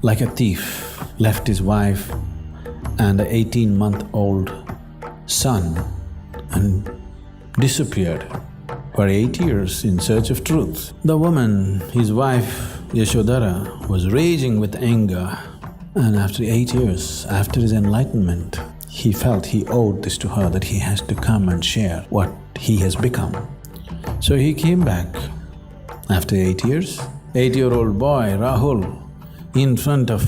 like a thief, left his wife and an 18-month-old son and disappeared for 8 years in search of truth. The woman, his wife, Yashodhara, was raging with anger, and after 8 years, after his enlightenment, he felt he owed this to her, that he has to come and share what he has become. So he came back after 8 years. 8-year-old boy, Rahul, in front of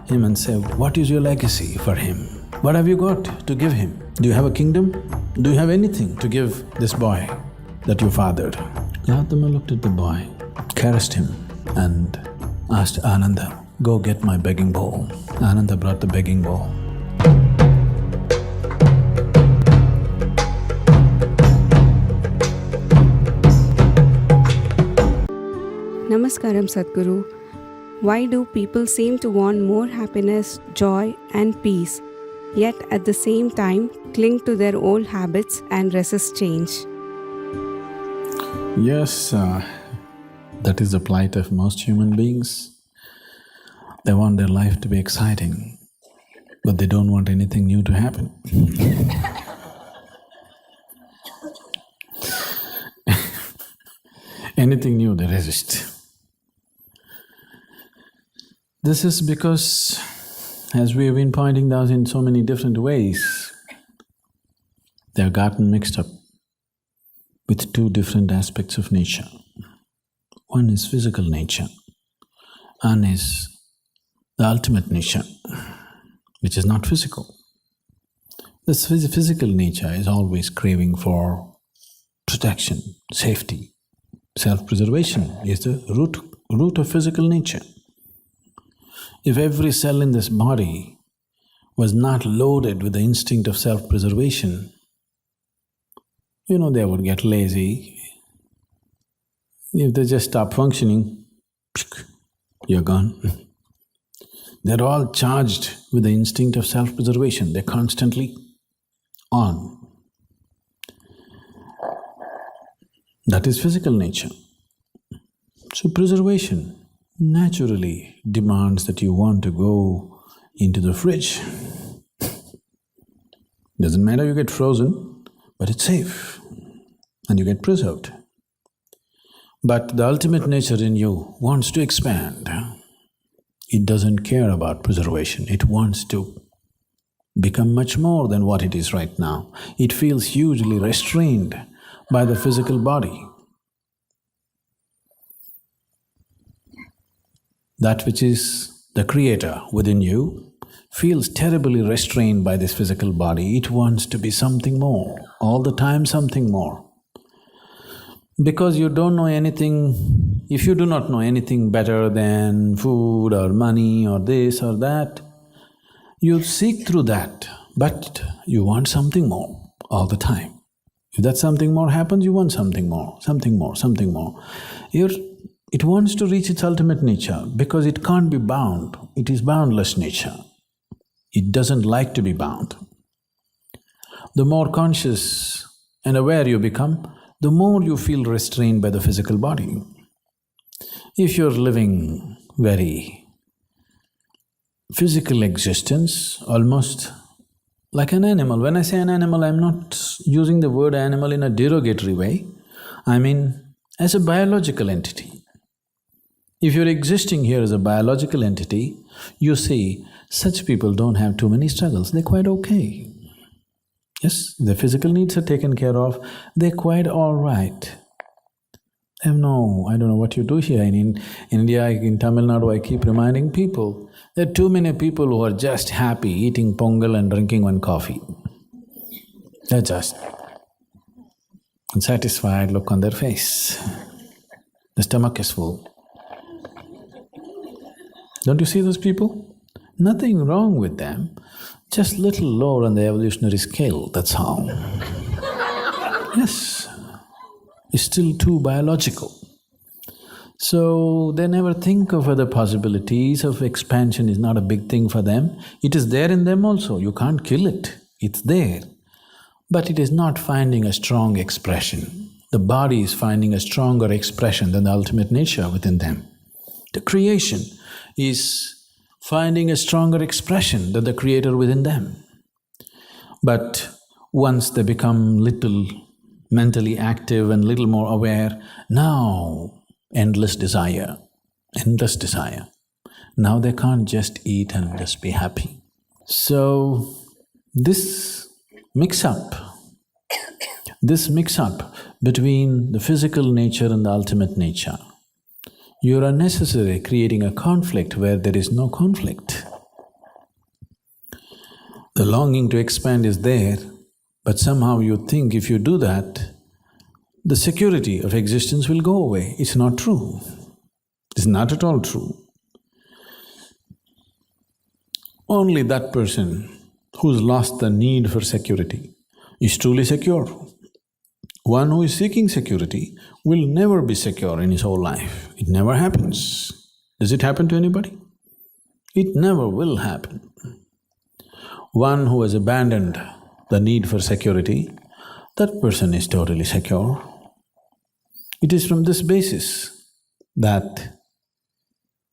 him and said, "What is your legacy for him? What have you got to give him? Do you have a kingdom? Do you have anything to give this boy that you fathered?" Gautama looked at the boy, caressed him and asked Ananda, "Go get my begging bowl." Ananda brought the begging bowl. Namaskaram, Sadhguru. Why do people seem to want more happiness, joy and peace, yet at the same time cling to their old habits and resist change? Yes, that is the plight of most human beings. They want their life to be exciting, but they don't want anything new to happen. Anything new, they resist. This is because, as we have been pointing out in so many different ways, they have gotten mixed up with two different aspects of nature. One is physical nature, one is the ultimate nature, which is not physical. This physical nature is always craving for protection, safety. Self-preservation is the root of physical nature. If every cell in this body was not loaded with the instinct of self-preservation, they would get lazy. If they just stop functioning, you're gone. They're all charged with the instinct of self-preservation, they're constantly on. That is physical nature. So preservation naturally demands that you want to go into the fridge. Doesn't matter you get frozen, but it's safe and you get preserved. But the ultimate nature in you wants to expand. It doesn't care about preservation, it wants to become much more than what it is right now. It feels hugely restrained by the physical body. That which is the creator within you feels terribly restrained by this physical body. It wants to be something more, all the time something more. Because you don't know anything, if you do not know anything better than food or money or this or that, you seek through that, but you want something more all the time. If that something more happens, you want something more, something more, something more. It wants to reach its ultimate nature because it can't be bound, it is boundless nature. It doesn't like to be bound. The more conscious and aware you become, the more you feel restrained by the physical body. If you're living very physical existence, almost like an animal. When I say an animal, I'm not using the word animal in a derogatory way, I mean as a biological entity. If you're existing here as a biological entity, you see, such people don't have too many struggles, they're quite okay. Yes, their physical needs are taken care of, they're quite all right. I don't know what you do here in India, in Tamil Nadu, I keep reminding people, there are too many people who are just happy eating pongal and drinking one coffee. They're just unsatisfied look on their face. The stomach is full. Don't you see those people? Nothing wrong with them, just little lower on the evolutionary scale, that's all. Yes, it's still too biological. So they never think of other possibilities of expansion is not a big thing for them. It is there in them also, you can't kill it, it's there. But it is not finding a strong expression. The body is finding a stronger expression than the ultimate nature within them. The creation is finding a stronger expression than the Creator within them. But once they become little mentally active and little more aware, now endless desire, endless desire. Now they can't just eat and just be happy. So this mix-up between the physical nature and the ultimate nature, you're unnecessarily creating a conflict where there is no conflict. The longing to expand is there, but somehow you think if you do that, the security of existence will go away. It's not true. It's not at all true. Only that person who's lost the need for security is truly secure. One who is seeking security will never be secure in his whole life. It never happens. Does it happen to anybody? It never will happen. One who has abandoned the need for security, that person is totally secure. It is from this basis that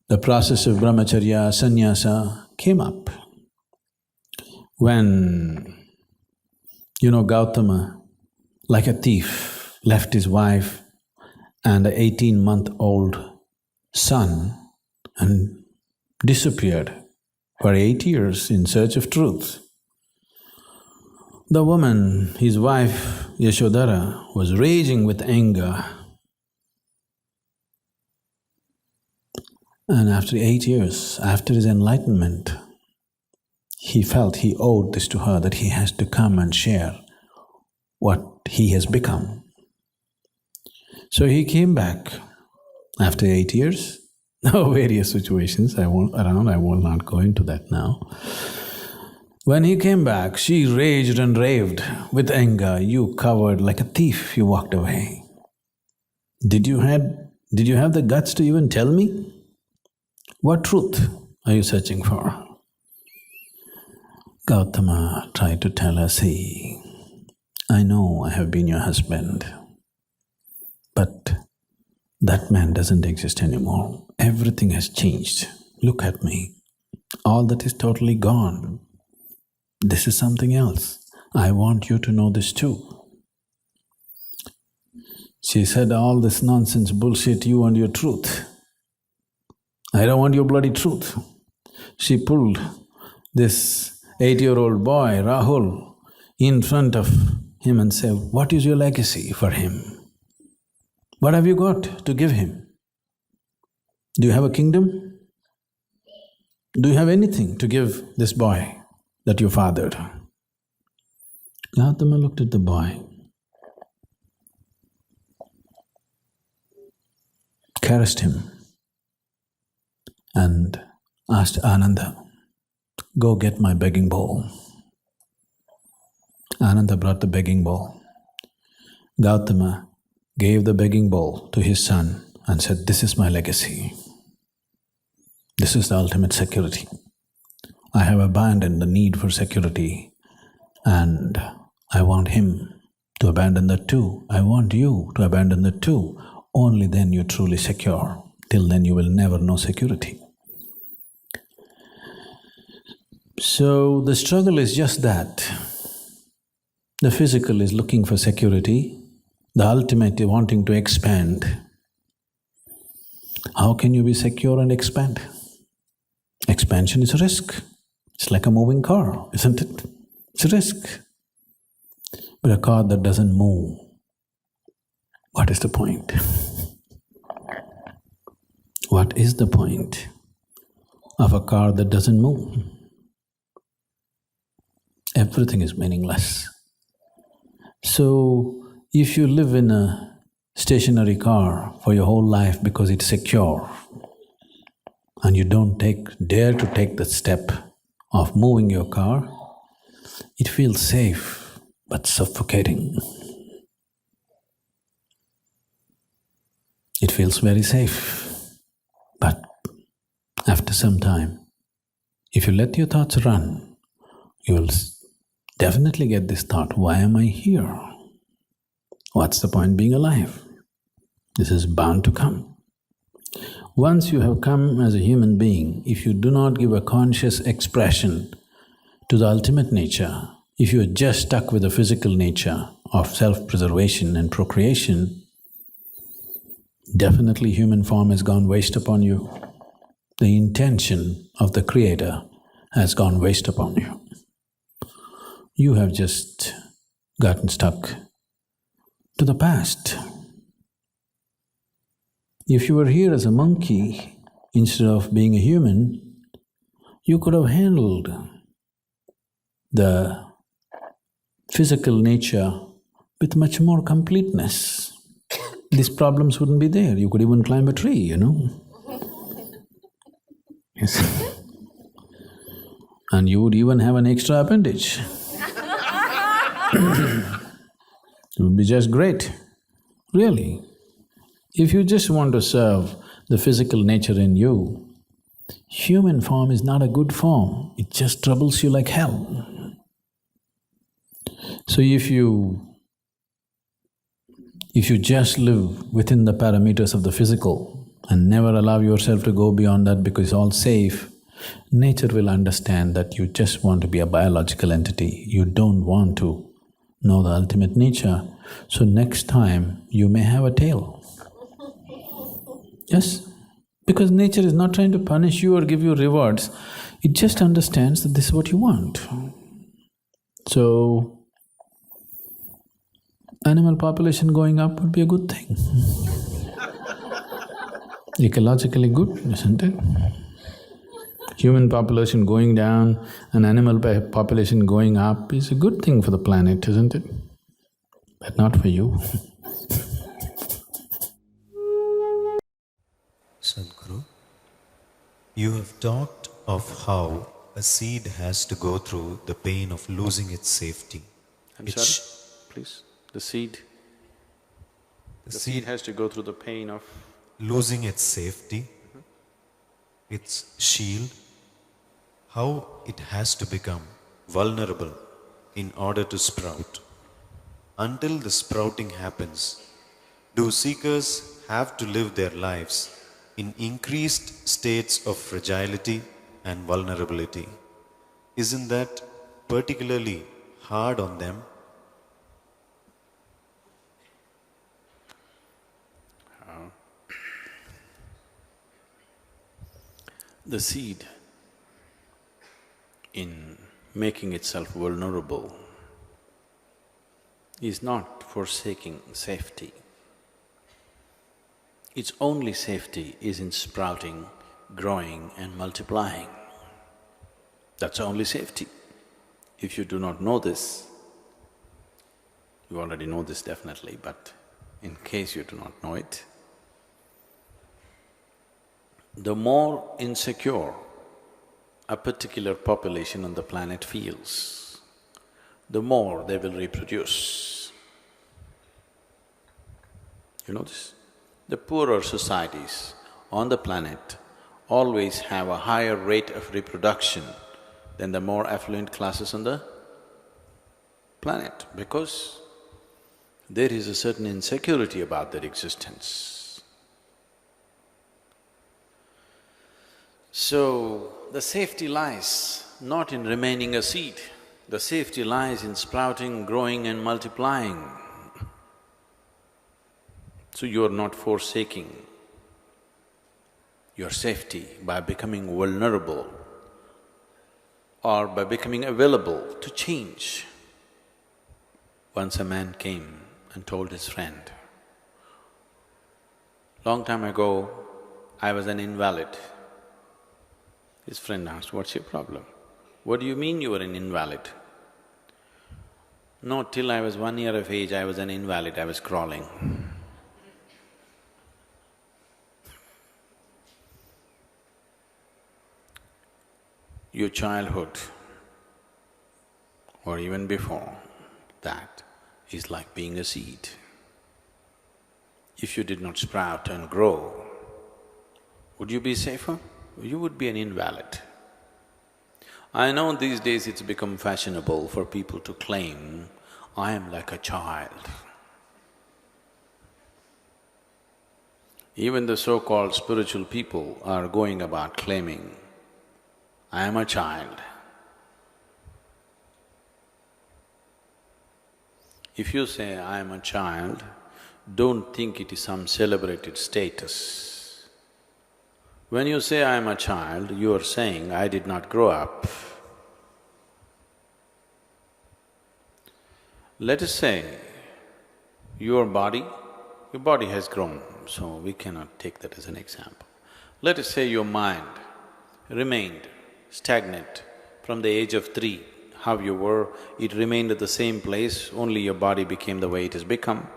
the process of brahmacharya, sannyasa came up. When, Gautama, like a thief, left his wife and an 18-month-old son and disappeared for 8 years in search of truth. The woman, his wife, Yashodhara, was raging with anger. And after 8 years, after his enlightenment, he felt he owed this to her, that he has to come and share what he has become. So he came back after 8 years. Now various situations I will not go into that now. When he came back, she raged and raved with anger. You cowered like a thief, you walked away. Did you have the guts to even tell me? What truth are you searching for? Gautama tried to tell her, see, I know I have been your husband, but that man doesn't exist anymore. Everything has changed. Look at me. All that is totally gone. This is something else. I want you to know this too. She said, all this nonsense, bullshit, you and your truth. I don't want your bloody truth. She pulled this 8-year-old boy, Rahul, in front of him and said, what is your legacy for him? What have you got to give him? Do you have a kingdom? Do you have anything to give this boy that you fathered? Gautama looked at the boy, caressed him and asked Ananda, go get my begging bowl. Ananda brought the begging bowl. Gautama gave the begging bowl to his son and said, this is my legacy. This is the ultimate security. I have abandoned the need for security and I want him to abandon that too. I want you to abandon that too. Only then you're truly secure. Till then you will never know security. So the struggle is just that. The physical is looking for security, the ultimate is wanting to expand. How can you be secure and expand? Expansion is a risk. It's like a moving car, isn't it? It's a risk. But a car that doesn't move, what is the point? What is the point of a car that doesn't move? Everything is meaningless. So, if you live in a stationary car for your whole life because it's secure and you don't dare to take the step of moving your car, it feels safe but suffocating. It feels very safe, but after some time, if you let your thoughts run, you will definitely get this thought, why am I here? What's the point being alive? This is bound to come. Once you have come as a human being, if you do not give a conscious expression to the ultimate nature, if you are just stuck with the physical nature of self-preservation and procreation, definitely human form has gone waste upon you. The intention of the Creator has gone waste upon you. You have just gotten stuck to the past. If you were here as a monkey instead of being a human, you could have handled the physical nature with much more completeness. These problems wouldn't be there. You could even climb a tree, Yes. And you would even have an extra appendage. It would be just great, really. If you just want to serve the physical nature in you, human form is not a good form, it just troubles you like hell. So if you just live within the parameters of the physical and never allow yourself to go beyond that because it's all safe, nature will understand that you just want to be a biological entity, you don't want to know the ultimate nature, so next time you may have a tail. Yes, because nature is not trying to punish you or give you rewards, it just understands that this is what you want. So, animal population going up would be a good thing. Ecologically good, isn't it? Human population going down and animal population going up is a good thing for the planet, isn't it? But not for you. Sadhguru, you have talked of how a seed has to go through the pain of losing its safety. I'm sorry, please. The seed has to go through the pain of… Losing its safety, its shield, how it has to become vulnerable in order to sprout. Until the sprouting happens, do seekers have to live their lives in increased states of fragility and vulnerability? Isn't that particularly hard on them? The seed, in making itself vulnerable, is not forsaking safety. Its only safety is in sprouting, growing and multiplying. That's only safety. If you do not know this, you already know this definitely, but in case you do not know it, the more insecure a particular population on the planet feels, the more they will reproduce. You know this? The poorer societies on the planet always have a higher rate of reproduction than the more affluent classes on the planet, because there is a certain insecurity about their existence. So, the safety lies not in remaining a seed, the safety lies in sprouting, growing and multiplying. So you are not forsaking your safety by becoming vulnerable or by becoming available to change. Once a man came and told his friend, "Long time ago, I was an invalid." His friend asked, "What's your problem?" "What do you mean you were an invalid?" "No, till I was 1 year of age, I was an invalid, I was crawling." Your childhood or even before that is like being a seed. If you did not sprout and grow, would you be safer? You would be an invalid. I know these days it's become fashionable for people to claim, "I am like a child." Even the so-called spiritual people are going about claiming, I am a child. If you say, I am a child, don't think it is some celebrated status. When you say, I am a child, you are saying, I did not grow up. Let us say, your body has grown, so we cannot take that as an example. Let us say your mind remained stagnant from the age of 3, how you were, it remained at the same place, only your body became the way it has become.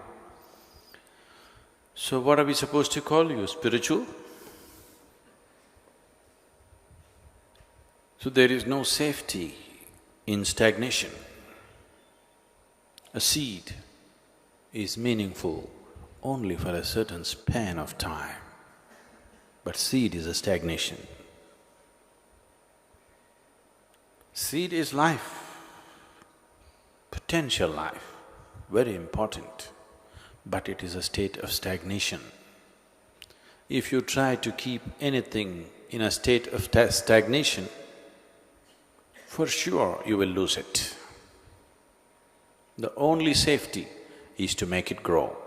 So what are we supposed to call you, spiritual? So there is no safety in stagnation. A seed is meaningful only for a certain span of time, but seed is a stagnation. Seed is life, potential life, very important, but it is a state of stagnation. If you try to keep anything in a state of stagnation, for sure you will lose it. The only safety is to make it grow.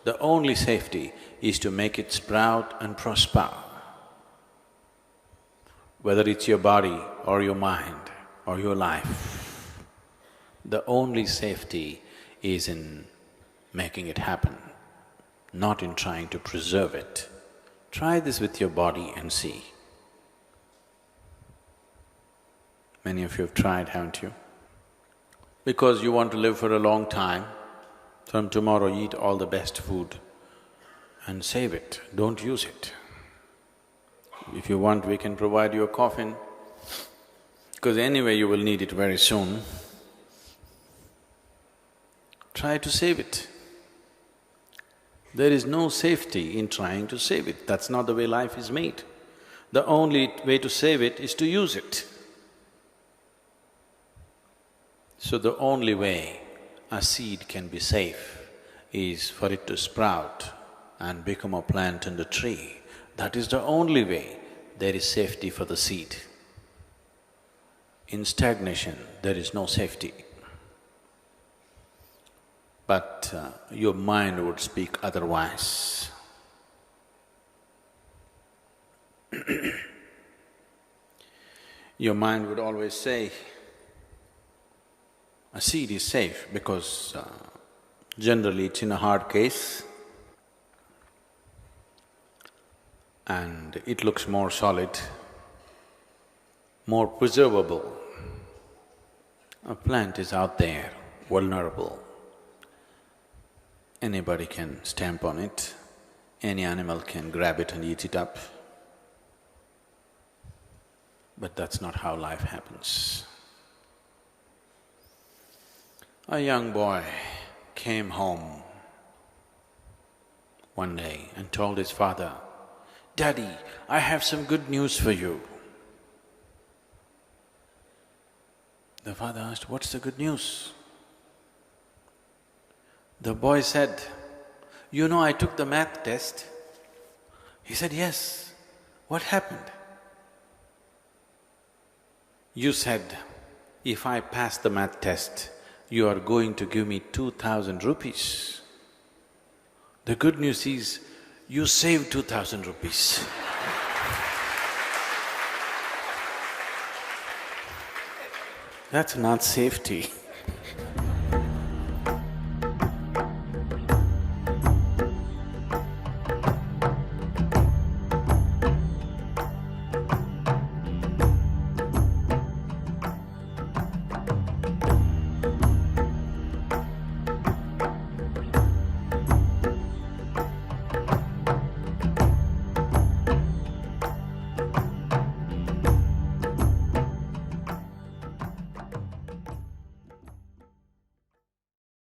The only safety is to make it sprout and prosper. Whether it's your body or your mind or your life, the only safety is in making it happen, not in trying to preserve it. Try this with your body and see. Many of you have tried, haven't you? Because you want to live for a long time, from tomorrow eat all the best food and save it, don't use it. If you want, we can provide you a coffin, because anyway you will need it very soon. Try to save it. There is no safety in trying to save it, that's not the way life is made. The only way to save it is to use it. So the only way a seed can be safe is for it to sprout and become a plant and a tree. That is the only way there is safety for the seed. In stagnation, there is no safety. But your mind would speak otherwise. Your mind would always say, a seed is safe because generally it's in a hard case and it looks more solid, more preservable. A plant is out there, vulnerable. Anybody can stamp on it, any animal can grab it and eat it up. But that's not how life happens. A young boy came home one day and told his father, "Daddy, I have some good news for you." The father asked, "What's the good news?" The boy said, "You know, I took the math test." He said, "Yes, what happened?" "You said, if I pass the math test, you are going to give me 2,000 rupees. The good news is, you saved 2,000 rupees. That's not safety.